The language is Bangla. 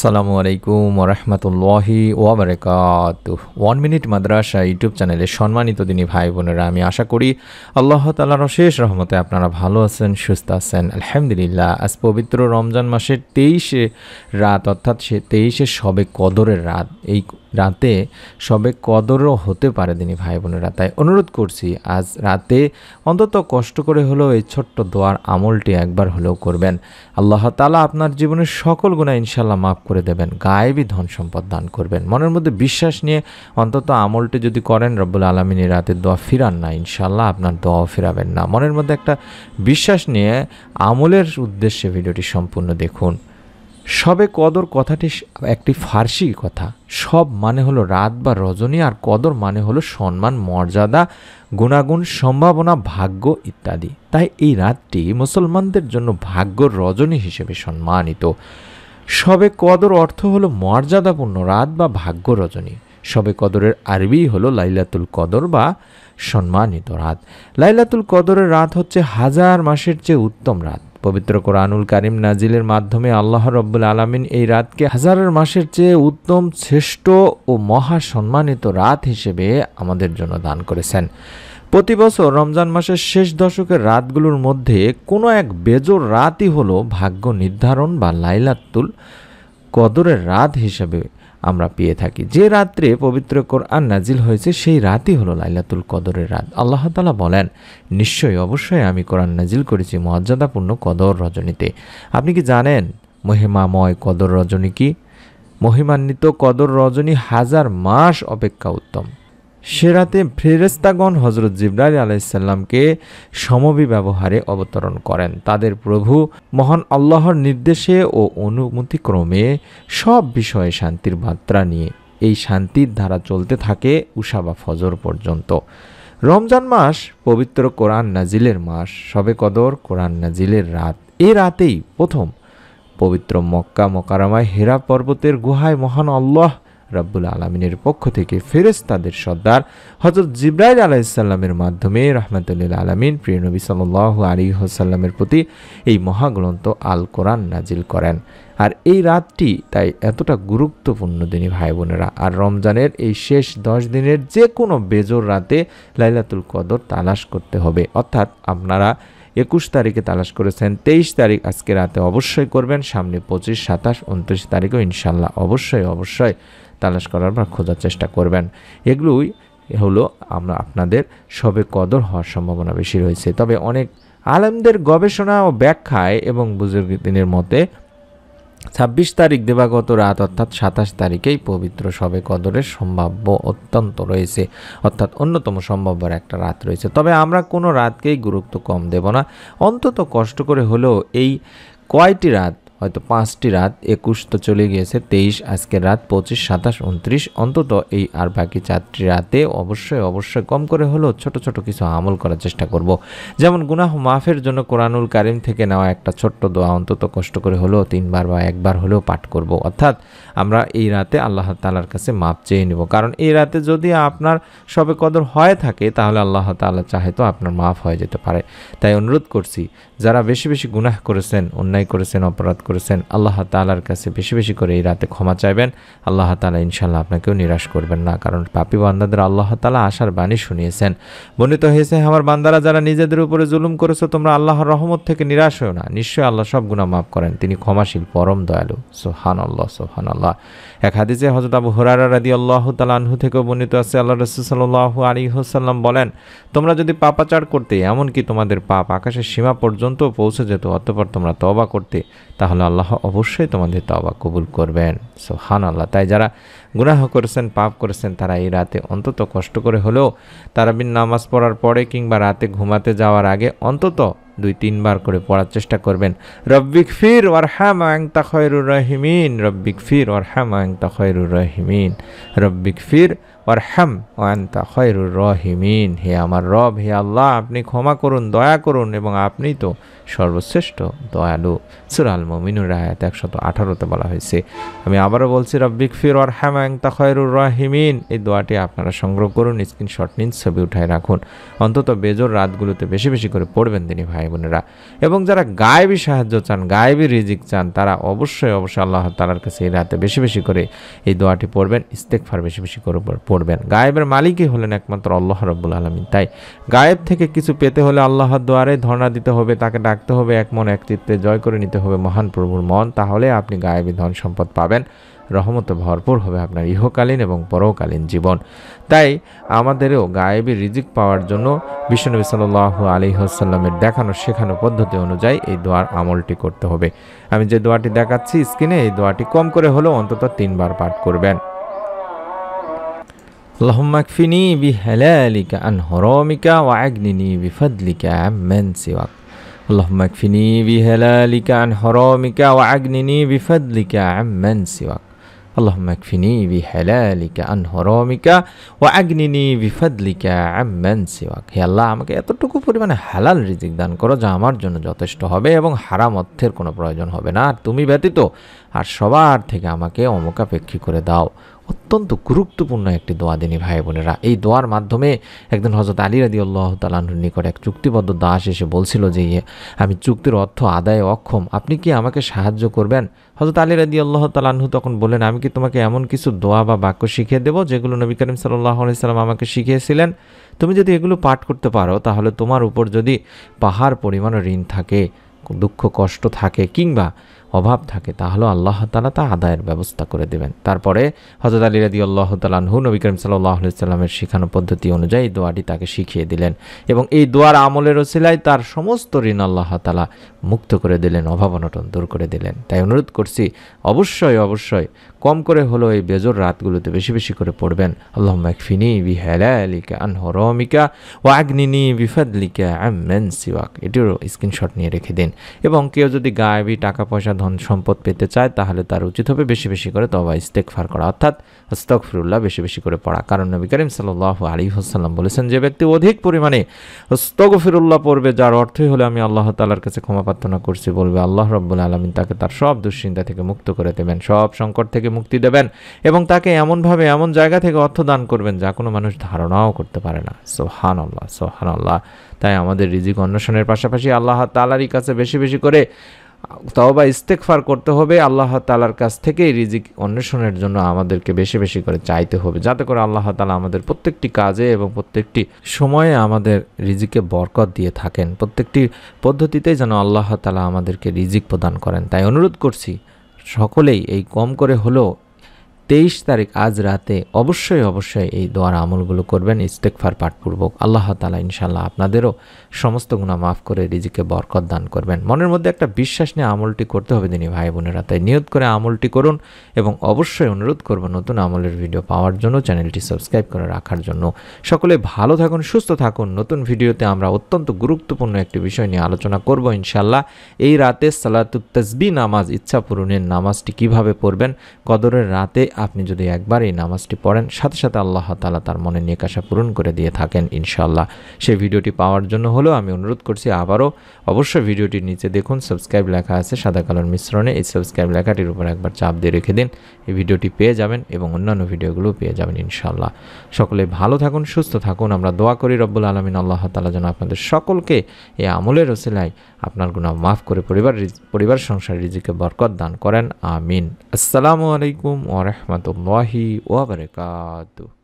আসসালামু আলাইকুম ওরহমতুল্লাহি ওয়াবারাকাতুহ। 1 মিনিট মাদ্রাসা ইউটিউব চ্যানেলে সম্মানিত দিনী ভাই বোনেরা, আমি আশা করি আল্লাহ তাআলার অশেষ রহমতে আপনারা ভালো আছেন, সুস্থ আছেন। আলহামদুলিল্লাহ। আজ পবিত্র রমজান মাসের 23 রাত, অর্থাৎ 23 শবে কদরের রাত। এই রাতে শবে কদরও হতে পারে দিনী ভাই বোনেরা, তাই অনুরোধ করছি আজ রাতে অন্তত কষ্ট করে হলেও এই ছোট্ট দোয়ার আমলটি একবার হলেও করবেন। আল্লাহ তাআলা আপনার জীবনের সকল গুনাহ ইনশাআল্লাহ মাফ করে দেবেন, গায়েবী ধন সম্পদ দান করবেন। মনের মধ্যে বিশ্বাস নিয়ে অন্তত আমলটি যদি করেন, রব্বুল আলামিন এই রাতের দোয়া ফিরান না, ইনশাআল্লাহ আপনার দোয়াও ফিরাবেন না। মনের মধ্যে একটা বিশ্বাস নিয়ে আমলের উদ্দেশ্যে ভিডিওটি সম্পূর্ণ দেখুন। শবে কদর কথাটি একটি ফার্সি কথা। সব মানে হলো রাত বা রজনী, আর কদর মানে হলো সম্মান, মর্যাদা, গুণাগুণ, সম্ভাবনা, ভাগ্য ইত্যাদি। তাই এই রাতটি মুসলমানদের জন্য ভাগ্যর রজনী হিসেবে সম্মানিত। শবে কদর অর্থ হলো মর্যাদাপূর্ণ রাত বা ভাগ্য রজনী। শবে কদরের আরবি হলো লাইলাতুল কদর বা সম্মানিত রাত। লাইলাতুল কদরের রাত হচ্ছে হাজার মাসের চেয়ে উত্তম রাত। পবিত্র কোরআনুল কারীম নাজিলের মাধ্যমে আল্লাহ রব্বুল আলামিন এই রাতকে হাজার মাসের চেয়ে উত্তম, শ্রেষ্ঠ ও মহা সম্মানিত রাত হিসেবে আমাদের জন্য দান করেছেন। প্রতি বছর রমজান মাসের শেষ দশকের রাতগুলোর মধ্যে কোনো এক বেজোর রাতই হলো ভাগ্য নির্ধারণ বা লাইলাতুল কদরের রাত হিসেবে আমরা পেয়ে থাকি। যে রাত্রে পবিত্র কোরআন নাজিল হয়েছে সেই রাতই হলো লাইলাতুল কদরের রাত। আল্লাহ তাআলা বলেন, নিশ্চয়ই অবশ্যই আমি কোরআন নাজিল করেছি মর্যাদাপূর্ণ কদর রজনীতে। আপনি কি জানেন মহিমাময় কদর রজনী কি? মহিমান্বিত কদর রজনী হাজার মাস অপেক্ষা উত্তম। সে রাতে ফেরেশতাগণ হযরত জিবরাইল আলাইহিস সালামকে সমবি ব্যবহারে অবতরণ করেন। তাদের প্রভু মহান আল্লাহর নির্দেশে ও অনুমতিক্রমে সব বিষয়ে শান্তির বার্তা নিয়ে এই শান্তির ধারা চলতে থাকে উশা বা ফজর পর্যন্ত। রমজান মাস পবিত্র কোরআন নাজিলের মাস। শবে কদর কোরআন নাজিলের রাত। এই রাতেই প্রথম পবিত্র মক্কা মোকাররমায় হেরা পর্বতের গুহায় মহান আল্লাহ রব্বুল আলামিনের পক্ষ থেকে ফেরেশতাদের সর্দার হযরত জিবরাইল আলাইহিস সালামের মাধ্যমে রাহমাতুল আলামিন প্রিয় নবী সাল্লাল্লাহু আলাইহি ওয়াসাল্লামের প্রতি এই মহাগ্রন্থ আল কোরআন নাজিল করেন। আর এই রাতটি তাই এতটা গুরুত্বপূর্ণ দিনী ভাই বোনেরা। আর রমজানের এই শেষ 10 দিনের যে কোনো বেজোর রাতে লাইলাতুল কদর তালাশ করতে হবে। অর্থাৎ আপনারা 21 তারিখে তালাশ করেছেন, 23 তারিখ আজকে রাতে অবশ্যই করবেন। সামনে 25, 27, 29 তারিখেও ইনশাল্লাহ অবশ্যই তালাশ করার বা খোঁজার চেষ্টা করবেন। এগুলোই হলো আমরা আপনাদের শবে কদর হওয়ার সম্ভাবনা বেশি রয়েছে। তবে অনেক আলেমদের গবেষণা ও ব্যাখ্যায় এবং বুজুর্গদের মতে 26 তারিখ দিবাগত রাত, অর্থাৎ 27 তারিখেই পবিত্র শবে কদরের সম্ভাব্য অত্যন্ত রয়েছে, অর্থাৎ অন্যতম সম্ভাব্য একটা রাত রয়েছে। তবে আমরা কোনো রাতকেই গুরুত্ব কম দেব না। অন্তত কষ্ট করে হলেও এই কয়টি রাত, হয়তো 5টি রাত, 21 তো চলে গিয়েছে, 23 আজকের রাত, 25, 27, 29, অন্তত এই আর বাকি 4টি রাতে অবশ্যই কম করে হলেও ছোট ছোট কিছু আমল করার চেষ্টা করব। যেমন গুনাহ মাফের জন্য কোরআনুল কারীম থেকে নেওয়া একটা ছোট্ট দোয়া অন্তত কষ্ট করে হলেও 3 বার বা 1 বার হলেও পাঠ করব। অর্থাৎ আমরা এই রাতে আল্লাহ তাআলার কাছে মাপ চেয়ে নেব। কারণ এই রাতে যদি আপনার শবে কদর হয়ে থাকে তাহলে আল্লাহ তাআলা চাহে তো আপনার মাফ হয়ে যেতে পারে। তাই অনুরোধ করছি, যারা বেশি বেশি গুনাহ করেছেন, অন্যায় করেছেন, অপরাধ করেছেন, আল্লাহ তাআলার কাছে বেশি বেশি করে এই রাতে ক্ষমা চাইবেন। আল্লাহ তাআলা ইনশাআল্লাহ আপনাকেও নিরাশ করবেন না। কারণ পাপী বান্দাদের আল্লাহ তাআলা আশার বাণী শুনিয়েছেন। বর্ণিত হয়েছে, আমার বান্দারা যারা নিজেদের উপরে জুলুম করেছো, তোমরা আল্লাহর রহমত থেকে নিরাশ হও না। নিশ্চয়ই আল্লাহ সব গুনাহ মাফ করেন, তিনি ক্ষমাশীল, পরম দয়ালু। সুবহানাল্লাহ, সুবহানাল্লাহ। এক হাদিসে হযরত আবু হুরায়রা রাদিয়াল্লাহু তাআলা আনহু থেকে বর্ণিত আছে, আল্লাহর রাসূল সাল্লাল্লাহু আলাইহি ওয়াসাল্লাম বলেন, তোমরা যদি পাপাচার করতে, এমনকি তোমাদের পাপ আকাশের সীমা পর্যন্ত পৌঁছে যেত, অতঃপর তোমরা তওবা করতে, তাহলে আল্লাহ অবশ্যই তোমাদের তওবা কবুল করবেন। সুবহানাল্লাহ। তাই যারা গুনাহ করেছেন, পাপ করেছেন, তারা এই রাতে অন্তত কষ্ট করে হলেও তারাবির নামাজ পড়ার পরে কিংবা রাতে ঘুমাতে যাওয়ার আগে অন্তত 2-3 বার করে পড়ার চেষ্টা করবেন। রব্বিগফির ওয়ারহাম আনতা খায়রুর রাহিমিন, রব্বিগফির ওয়ারহাম আনতা খায়রুর রাহিমিন, রব্বিগফির ওয়ারহাম ওয়া আনতা খায়রুর রাহিমিন। হে আমার রব, হে আল্লাহ, আপনি ক্ষমা করুন, দয়া করুন, এবং আপনি তো সর্বশ্রেষ্ঠ দয়ালু। সূরা আল মুমিনুর আয়াত 118-তে বলা হয়েছে। আমি আবারও বলছি, রব্বিগফির ওয়ারহাম ওয়া আনতা খায়রুর রাহিমিন। এই দোয়াটি আপনারা সংগ্রহ করুন, স্ক্রিনশট নিন, ছবি উঠায় রাখুন। অন্তত বেজোর রাতগুলোতে বেশি বেশি করে পড়বেন দিনী ভাই বোনেরা। এবং যারা গায়েবী সাহায্য চান, গায়েবী রিজিক চান, তারা অবশ্যই আল্লাহ তাআলার কাছে এই রাতে বেশি বেশি করে এই দোয়াটি পড়বেন, ইস্তেগফার বেশি বেশি করে পড়বেন। গায়েবের মালিকই হলেন একমাত্র আল্লাহ রাব্বুল আলামিন। তাই গায়েব থেকে কিছু পেতে হলে আল্লাহর দুয়ারে ধর্ণা দিতে হবে, তাকে ডাকতে হবে, এক মন এক চিত্তে জয় করে নিতে হবে মহান প্রভুর মন। তাহলে আপনি গায়েবী ধন সম্পদ পাবেন, রহমতে ভরপুর হবে আপনার ইহকালীন এবং পরকালীন জীবন। তাই আমাদেরও গায়েবী রিজিক পাওয়ার জন্য বিশ্বনবী সাল্লাল্লাহু আলাইহি ওয়াসাল্লামের দেখানো শেখানো পদ্ধতি অনুযায়ী এই দোয়ার আমলটি করতে হবে। আমি যে দোয়াটি দেখাচ্ছি স্ক্রিনে, এই দোয়াটি কম করে হলেও অন্তত 3 বার পাঠ করবেন। আল্লাহুম্মা কফিনি বিহালালিকা আন হারামিকা ওয়া আগনিনি বিফadলিকা আম্মান সিওয়াক। আল্লাহুম্মা কফিনি বিহালালিকা আন হারামিকা ওয়া আগনিনি বিফadলিকা আম্মান সিওয়াক। আল্লাহুম্মা কফিনি বিহালালিকা আন হারামিকা ওয়া আগনিনি বিফadলিকা আম্মান সিওয়াক। হে আল্লাহ, আমাকে এতটুকু পরিমাণে হালাল রিজিক দান করো যা আমার জন্য যথেষ্ট হবে এবং হারাম অর্থের কোনো প্রয়োজন হবে না, আর তুমি ব্যতীত আর সবার থেকে আমাকে অমুখাপেক্ষী করে দাও। অত্যন্ত গুরুত্বপূর্ণ একটি দোয়া দিনী ভাই বোনেরা। এই দোয়ার মাধ্যমে একদিন হযরত আলী রাদিয়াল্লাহু তাআলা আনহুর নিকট এক চুক্তিবদ্ধ দাস এসে বলছিল যে, আমি চুক্তির অর্থ আদায়ে অক্ষম, আপনি কি আমাকে সাহায্য করবেন? হযরত আলী রাদিয়াল্লাহু তাআলা আনহু তখন বললেন, আমি কি তোমাকে এমন কিছু দোয়া বা বাক্য শিখিয়ে দেব যেগুলো নবী করিম সাল্লাল্লাহু আলাইহি সাল্লাম আমাকে শিখিয়েছিলেন? তুমি যদি এগুলো পাঠ করতে পারো, তাহলে তোমার উপর যদি পাহাড় পরিমাণ ঋণ থাকে, দুঃখ কষ্ট থাকে, কিংবা অভাব থাকে, তাহলে আল্লাহ তাআলা তা আদায়ের ব্যবস্থা করে দেবেন। তারপরে হযরত আলী রাদিয়াল্লাহু তাআলা আনহু নবী করিম সাল্লাল্লাহু আলাইহি সাল্লামের শেখানো পদ্ধতি অনুযায়ী দোয়াটি তাকে শিখিয়ে দিলেন, এবং এই দোয়ার আমলের ওসিলায় তার সমস্ত ঋণ আল্লাহ তাআলা মুক্ত করে দিলেন, অভাব অনটন দূর করে দিলেন। তাই অনুরোধ করছি, অবশ্যই কম করে হলো এই বেজোর রাতগুলোতে বেশি বেশি করে পড়বেন। আল্লাহুম্মা কফিনি বিহালালিকা আন হারামিকা ওয়া আগনিনি বিফadলিকা আম্মান সিওয়াক। এটির স্ক্রিনশট নিয়ে রেখে দিন। এবং কেউ যদি গায়েবী টাকা পয়সা ধন সম্পদ পেতে চায়, তাহলে তার উচিত হবে বেশি বেশি করে তওবা ইস্তেগফার করা, অর্থাৎ আস্তাগফিরুল্লাহ বেশি বেশি করে পড়া। কারণ নবী করিম সাল্লাল্লাহু আলাইহি ওয়াসাল্লাম বলেছেন, যে ব্যক্তি অধিক পরিমাণে আস্তাগফিরুল্লাহ পড়বে, যার অর্থই হলো আমি আল্লাহ তাআলার কাছে ক্ষমা প্রার্থনা করছি বলবে, আল্লাহ রাব্বুল আলামিন তাকে তার সব দুশ্চিন্তা থেকে মুক্ত করে দেবেন, সব সংকট থেকে মুক্তি দেবেন, এবং তাকে এমনভাবে এমন জায়গা থেকে অর্থ দান করবেন যা কোনো মানুষ ধারণাও করতে পারে না। সুবহানাল্লাহ, সুবহানাল্লাহ। তাই আমাদের রিজিক অন্বেষণের পাশাপাশি আল্লাহ তাআলারই কাছে বেশি বেশি করে তওবা ইস্তেগফার করতে হবে। আল্লাহ তাআলার কাছ থেকেই রিজিক অন্বেষণের জন্য আমাদেরকে বেশি বেশি করে চাইতে হবে, যাতে করে আল্লাহ তাআলা আমাদের প্রত্যেকটি কাজে এবং প্রত্যেকটি সময়ে আমাদের রিজিকে বরকত দিয়ে থাকেন। প্রত্যেকটি পদ্ধতিতেই যেন আল্লাহ তাআলা আমাদেরকে রিজিক প্রদান করেন। তাই অনুরোধ করছি, সকলেই এই কম করে হলেও 23 তারিখ আজ রাতে অবশ্যই এই দোয়ার আমলগুলো করবেন, ইস্তেগফার পাঠপূর্বক। আল্লাহ তাআলা ইনশাআল্লাহ আপনাদেরও সমস্ত গুনাহ মাফ করে রিজিকে বরকত দান করবেন। মনের মধ্যে একটা বিশ্বাস নিয়ে আমলটি করতে হবে দিনী ভাই বোনেরা। তাই নিয়ত করে আমলটি করুন, এবং অবশ্যই অনুরোধ করব নতুন আমলের ভিডিও পাওয়ার জন্য চ্যানেলটি সাবস্ক্রাইব করে রাখার জন্য। সকলে ভালো থাকুন, সুস্থ থাকুন। নতুন ভিডিওতে আমরা অত্যন্ত গুরুত্বপূর্ণ একটি বিষয় নিয়ে আলোচনা করব ইনশাআল্লাহ। এই রাতে সালাতুত তাসবিহ নামাজ, ইচ্ছা পূরণের নামাজটি কিভাবে পড়বেন। কদরের রাতে আপনি যদি একবার এই নামাজটি পড়েন, সাথে সাথে আল্লাহ তাআলা তার মনে নেক আশা পূরণ করে দিয়ে থাকেন ইনশাআল্লাহ। সেই ভিডিওটি পাওয়ার জন্য হলো আমি অনুরোধ করছি আবারও অবশ্যই ভিডিওটির নিচে দেখুন সাবস্ক্রাইব লেখা আছে সাদা কালোর মিশ্রণে। এই সাবস্ক্রাইব লেখাটির উপর একবার চাপ দিয়ে রেখে দিন, এই ভিডিওটি পেয়ে যাবেন এবং অন্যান্য ভিডিওগুলো পেয়ে যাবেন ইনশাআল্লাহ। সকলে ভালো থাকুন, সুস্থ থাকুন। আমরা দোয়া করি রব্বুল আলামিন আল্লাহ তাআলা যেন আপনাদের সকলকে এই আমলের ওসিলায় আপনার গুনাহ মাফ করে পরিবার সংসার রিজিকে বরকত দান করেন। আমিন। আসসালামু আলাইকুম ওয়া রাহমাতুল্লাহি ওয়া বারাকাতুহু।